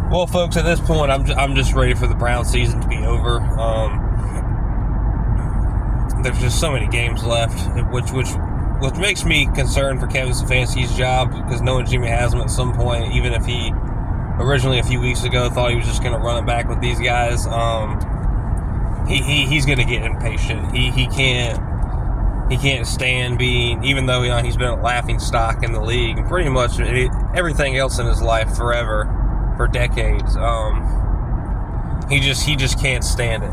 Well, folks, at this point, I'm just ready for the Browns season to be over. There's just so many games left, which makes me concerned for Kevin Stefanski's job, because knowing Jimmy Haslam at some point, even if he originally a few weeks ago thought he was just going to run it back with these guys, he's going to get impatient. He can't stand being, even though he's been a laughing stock in the league and pretty much everything else in his life forever. For decades, he just can't stand it.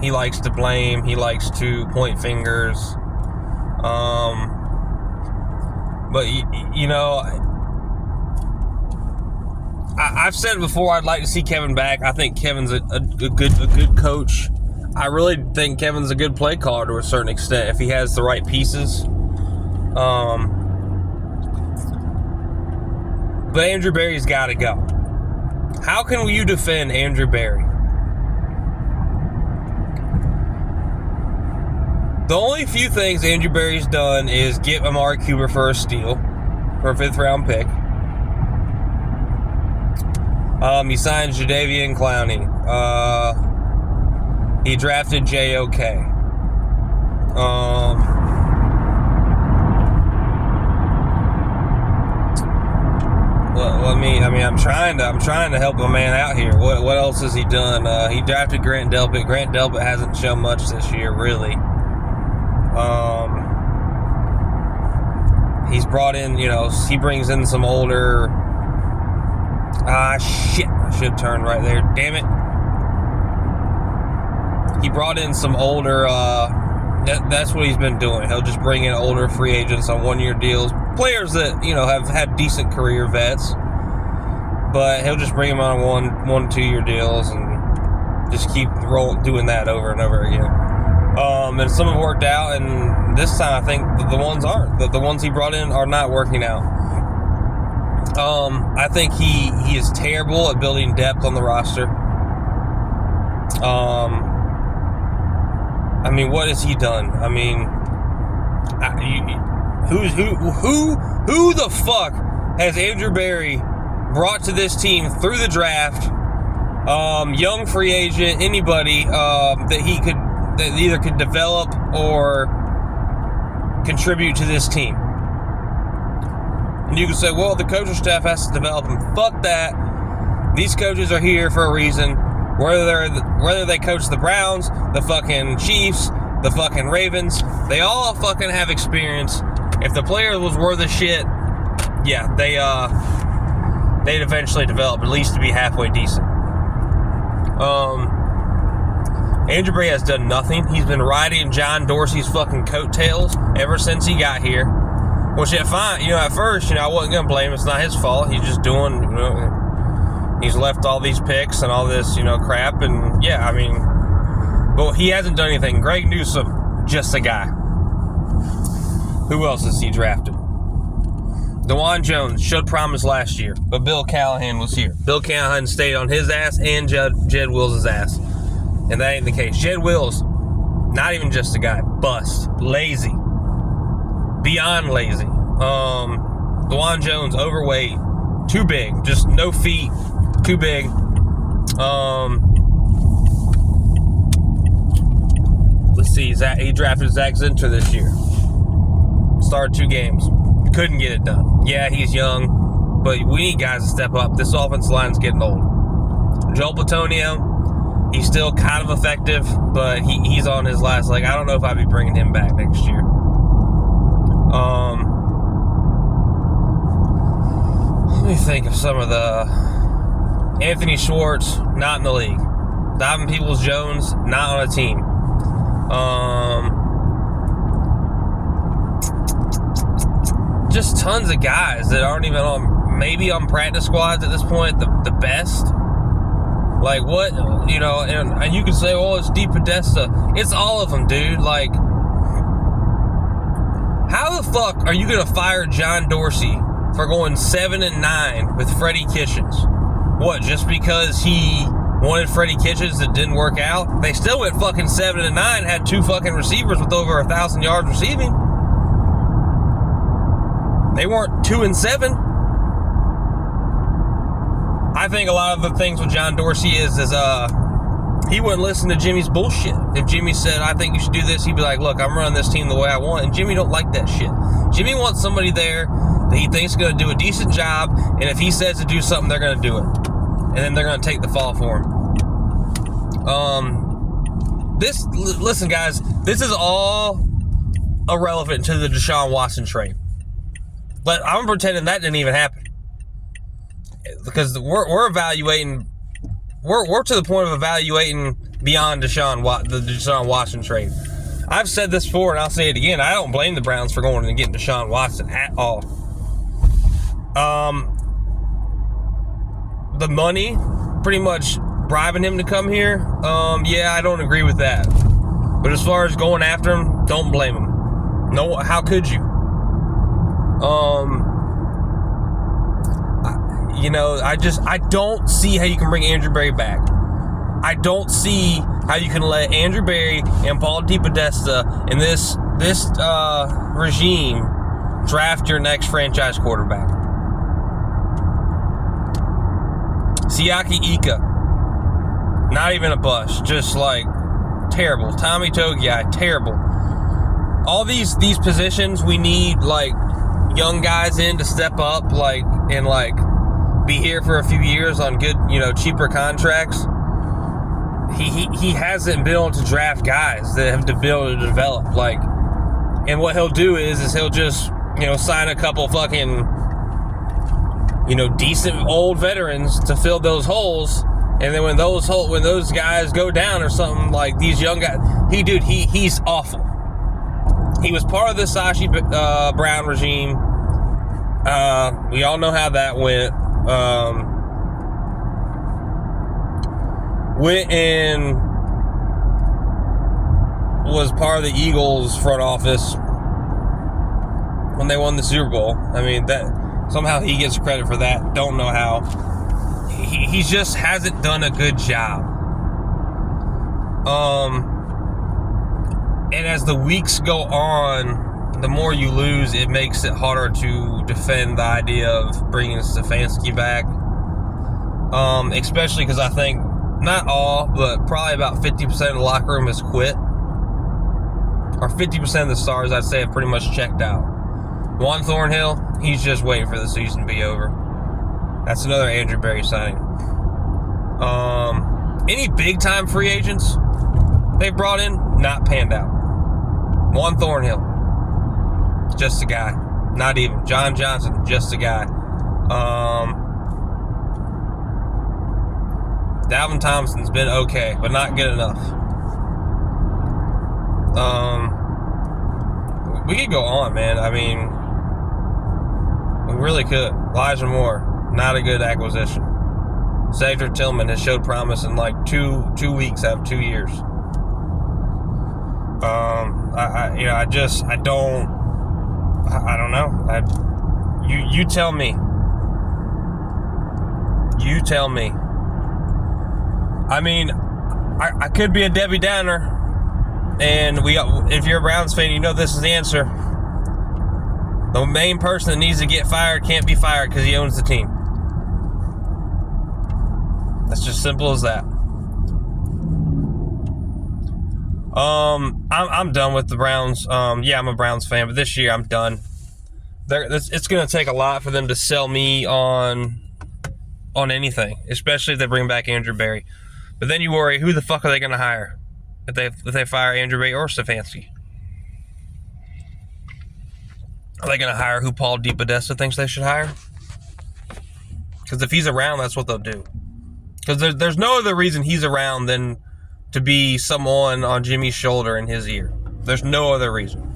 He likes to blame. He likes to point fingers. But I've said before, I'd like to see Kevin back. I think Kevin's a good coach. I really think Kevin's a good play caller to a certain extent if he has the right pieces. But Andrew Berry's got to go. How can you defend Andrew Berry? The only few things Andrew Berry's done is get Amari Cooper for a steal, for a 5th round pick. He signed Jadeveon Clowney. He drafted J.O.K. I'm trying to help a man out here. What else has he done? He drafted Grant Delpit. Grant Delpit hasn't shown much this year, really. He's brought in, he brings in some older. Shit! I should turn right there. Damn it! He brought in some older. That's what he's been doing. He'll just bring in older free agents on 1-year deals, players that have had decent career vets. But he'll just bring them on 1-2 year deals and just keep doing that over and over again. And some have worked out, and this time I think the ones aren't. The ones he brought in are not working out. I think he is terrible at building depth on the roster. What has he done? Who the fuck has Andrew Berry brought to this team through the draft? Young free agent, anybody that either could develop or contribute to this team. And you can say, well, the coaching staff has to develop them. Fuck that. These coaches are here for a reason. Whether they coach the Browns, the fucking Chiefs, the fucking Ravens, they all fucking have experience. If the player was worth a shit, yeah, they'd eventually develop, at least to be halfway decent. Andrew Berry has done nothing. He's been riding John Dorsey's fucking coattails ever since he got here. Which, at first, I wasn't going to blame him. It's not his fault. He's just doing, he's left all these picks and all this, crap. And, but he hasn't done anything. Greg Newsome, just a guy. Who else has he drafted? DeJuan Jones showed promise last year, but Bill Callahan was here. Bill Callahan stayed on his ass and Jed Wills' ass. And that ain't the case. Jed Wills, not even just a guy. Bust. Lazy. Beyond lazy. DeJuan Jones, overweight. Too big. Just no feet. Too big. Let's see. He drafted Zach Zinter this year. Started 2 games. Couldn't get it done. Yeah, he's young, but we need guys to step up. This offensive line's getting old. Joel Bitonio, he's still kind of effective, but he's on his last leg. I don't know if I'd be bringing him back next year. Let me think of some of the... Anthony Schwartz, not in the league. Donovan Peoples-Jones, not on a team. Just tons of guys that aren't even maybe on practice squads at this point, the best. Like, what, and you can say, oh, it's Deep Podesta. It's all of them, dude. Like, how the fuck are you going to fire John Dorsey for going 7-9 with Freddie Kitchens? What, just because he wanted Freddie Kitchens that didn't work out? They still went fucking 7-9, had 2 fucking receivers with over 1,000 yards receiving. They weren't 2-7. I think a lot of the things with John Dorsey is he wouldn't listen to Jimmy's bullshit. If Jimmy said, I think you should do this, he'd be like, look, I'm running this team the way I want. And Jimmy don't like that shit. Jimmy wants somebody there that he thinks is going to do a decent job, and if he says to do something, they're going to do it. And then they're going to take the fall for him. Listen, guys, this is all irrelevant to the Deshaun Watson trade. But I'm pretending that didn't even happen. Because we're evaluating, we're to the point of evaluating beyond the Deshaun Watson trade. I've said this before, and I'll say it again. I don't blame the Browns for going and getting Deshaun Watson at all. The money, pretty much bribing him to come here, yeah, I don't agree with that. But as far as going after him, don't blame him. No, how could you? I don't see how you can bring Andrew Berry back. I don't see how you can let Andrew Berry and Paul DePodesta in this regime draft your next franchise quarterback. Siaki Ika, not even a bust, just like terrible. Tommy Togiai, terrible. All these positions, we need like young guys in to step up, like, and like be here for a few years on good, cheaper contracts. He hasn't been able to draft guys that have to be able to develop, like, and what he'll do is he'll just, sign a couple fucking, decent old veterans to fill those holes, and then when those guys go down or something, like these young guys, he's awful. He was part of the Sashi Brown regime. We all know how that went. Went and was part of the Eagles front office when they won the Super Bowl. I mean, that somehow he gets credit for that. Don't know how. He just hasn't done a good job. And as the weeks go on, the more you lose, it makes it harder to defend the idea of bringing Stefanski back. Especially because I think, not all, but probably about 50% of the locker room has quit. Or 50% of the stars, I'd say, have pretty much checked out. Juan Thornhill, he's just waiting for the season to be over. That's another Andrew Berry signing. Any big-time free agents they brought in, not panned out. Juan Thornhill, just a guy. Not even. John Johnson, just a guy. Dalvin Thompson's been okay, but not good enough. We could go on, man. I mean, we really could. Elijah Moore, not a good acquisition. Cedric Tillman has showed promise in like two weeks out of 2 years. I don't know. You tell me. You tell me. I mean, I could be a Debbie Downer, and if you're a Browns fan, you know this is the answer. The main person that needs to get fired can't be fired because he owns the team. That's just simple as that. I'm done with the Browns. Yeah, I'm a Browns fan, but this year I'm done. It's going to take a lot for them to sell me on anything, especially if they bring back Andrew Berry. But then you worry, who the fuck are they going to hire if they fire Andrew Berry or Stefanski? Are they going to hire who Paul DePodesta thinks they should hire? Because if he's around, that's what they'll do. Because there's no other reason he's around than to be someone on Jimmy's shoulder in his ear. There's no other reason.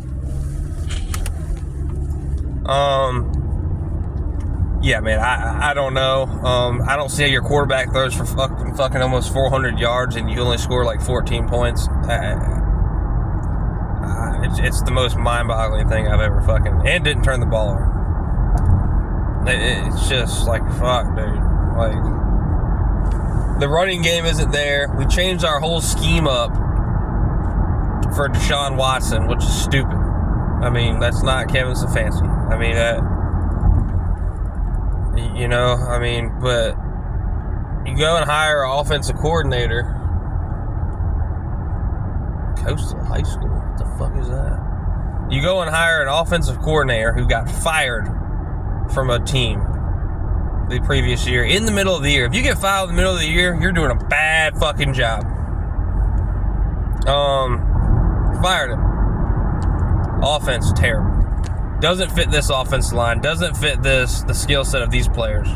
Yeah, man, I don't know. I don't see how your quarterback throws for fucking almost 400 yards and you only score like 14 points. It's the most mind-boggling thing I've ever and didn't turn the ball over. It's just like, fuck, dude. Like, the running game isn't there. We changed our whole scheme up for Deshaun Watson, which is stupid. I mean, that's not Kevin Stefanski. I mean, but You go and hire an offensive coordinator. Coastal High School. What the fuck is that? You go and hire an offensive coordinator who got fired from a team the previous year in the middle of the year. If you get fired in the middle of the year, you're doing a bad fucking job. Fired him. Offense terrible. Doesn't fit this offensive line. Doesn't fit the skill set of these players.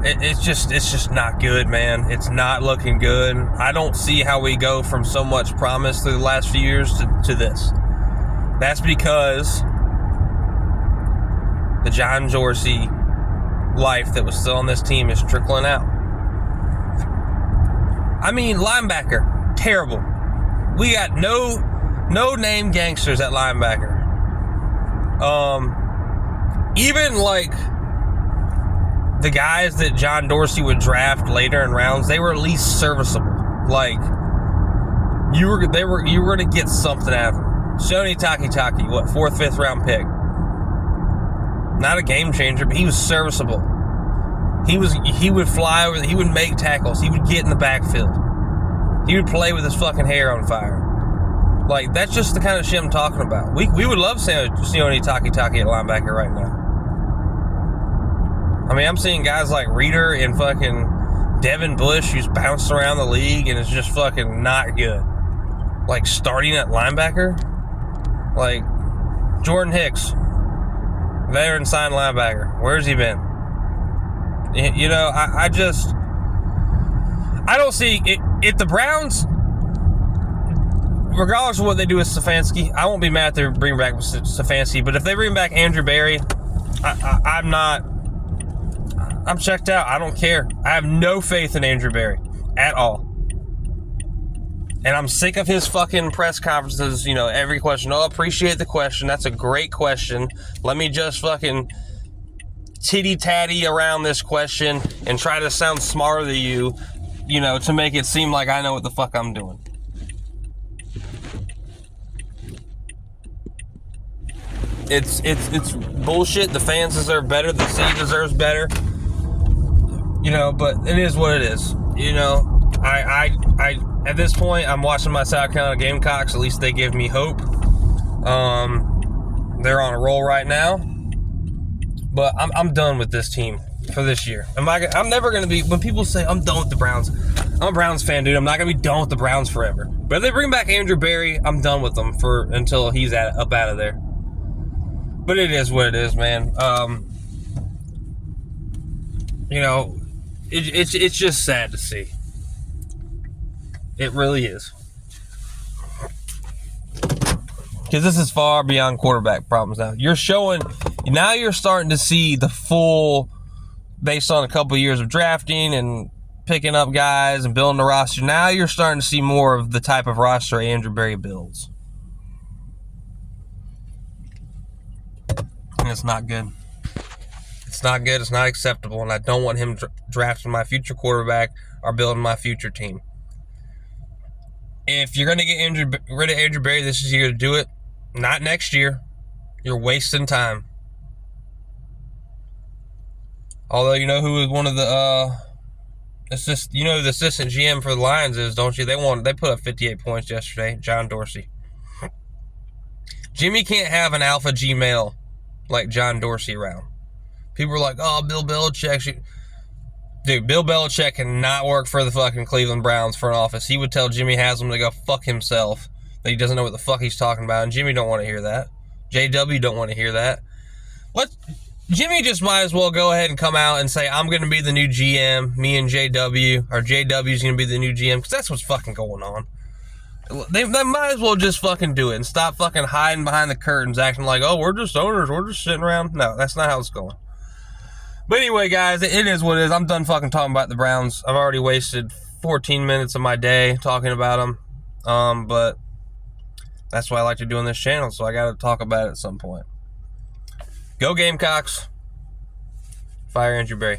It's just not good, man. It's not looking good. I don't see how we go from so much promise through the last few years to this. That's because the John Dorsey life that was still on this team is trickling out. I mean, linebacker, terrible. We got no name gangsters at linebacker. Even like the guys that John Dorsey would draft later in rounds, they were at least serviceable. Like you were going to get something out of them. Sione Takitaki, what, 4th, 5th round pick? Not a game changer, but he was serviceable. He would fly over. He would make tackles. He would get in the backfield. He would play with his fucking hair on fire. Like, that's just the kind of shit I'm talking about. We would love Sione Takitaki at linebacker right now. I mean, I'm seeing guys like Reeder and fucking Devin Bush who's bounced around the league and is just fucking not good. Like, starting at linebacker? Like, Jordan Hicks, veteran signed linebacker. Where's he been? You know, I don't see it. If the Browns, regardless of what they do with Stefanski, I won't be mad if they bring back Stefanski, but if they bring back Andrew Berry, I'm checked out. I don't care. I have no faith in Andrew Berry at all. And I'm sick of his fucking press conferences, you know, every question. Oh, appreciate the question. That's a great question. Let me just fucking titty-tatty around this question and try to sound smarter than you, you know, to make it seem like I know what the fuck I'm doing. It's bullshit. The fans deserve better. The city deserves better. You know, but it is what it is. You know, I at this point, I'm watching my South Carolina Gamecocks. At least they give me hope. They're on a roll right now. But I'm done with this team for this year. I'm never going to be, when people say I'm done with the Browns, I'm a Browns fan, dude. I'm not going to be done with the Browns forever. But if they bring back Andrew Berry, I'm done with them until he's up out of there. But it is what it is, man. You know, it's just sad to see. It really is. Because this is far beyond quarterback problems now. You're starting to see the full, based on a couple of years of drafting and picking up guys and building the roster. Now you're starting to see more of the type of roster Andrew Berry builds. And it's not good. It's not good. It's not acceptable. And I don't want him drafting my future quarterback or building my future team. If you're going to get rid of Andrew Berry, this is your year to do it. Not next year. You're wasting time. Although, you know who is one of the the assistant GM for the Lions is, don't you? They put up 58 points yesterday. John Dorsey. Jimmy can't have an alpha G male like John Dorsey around. People are like, oh, Bill Belichick. Dude, Bill Belichick cannot work for the fucking Cleveland Browns for an office. He would tell Jimmy Haslam to go fuck himself, that he doesn't know what the fuck he's talking about, and Jimmy don't want to hear that. JW don't want to hear that. Jimmy just might as well go ahead and come out and say, I'm going to be the new GM, me and JW, or JW's going to be the new GM, because that's what's fucking going on. They might as well just fucking do it and stop fucking hiding behind the curtains, acting like, oh, we're just owners, we're just sitting around. No, that's not how it's going. But anyway, guys, it is what it is. I'm done fucking talking about the Browns. I've already wasted 14 minutes of my day talking about them. But that's what I like to do on this channel, so I got to talk about it at some point. Go Gamecocks. Fire Andrew Berry.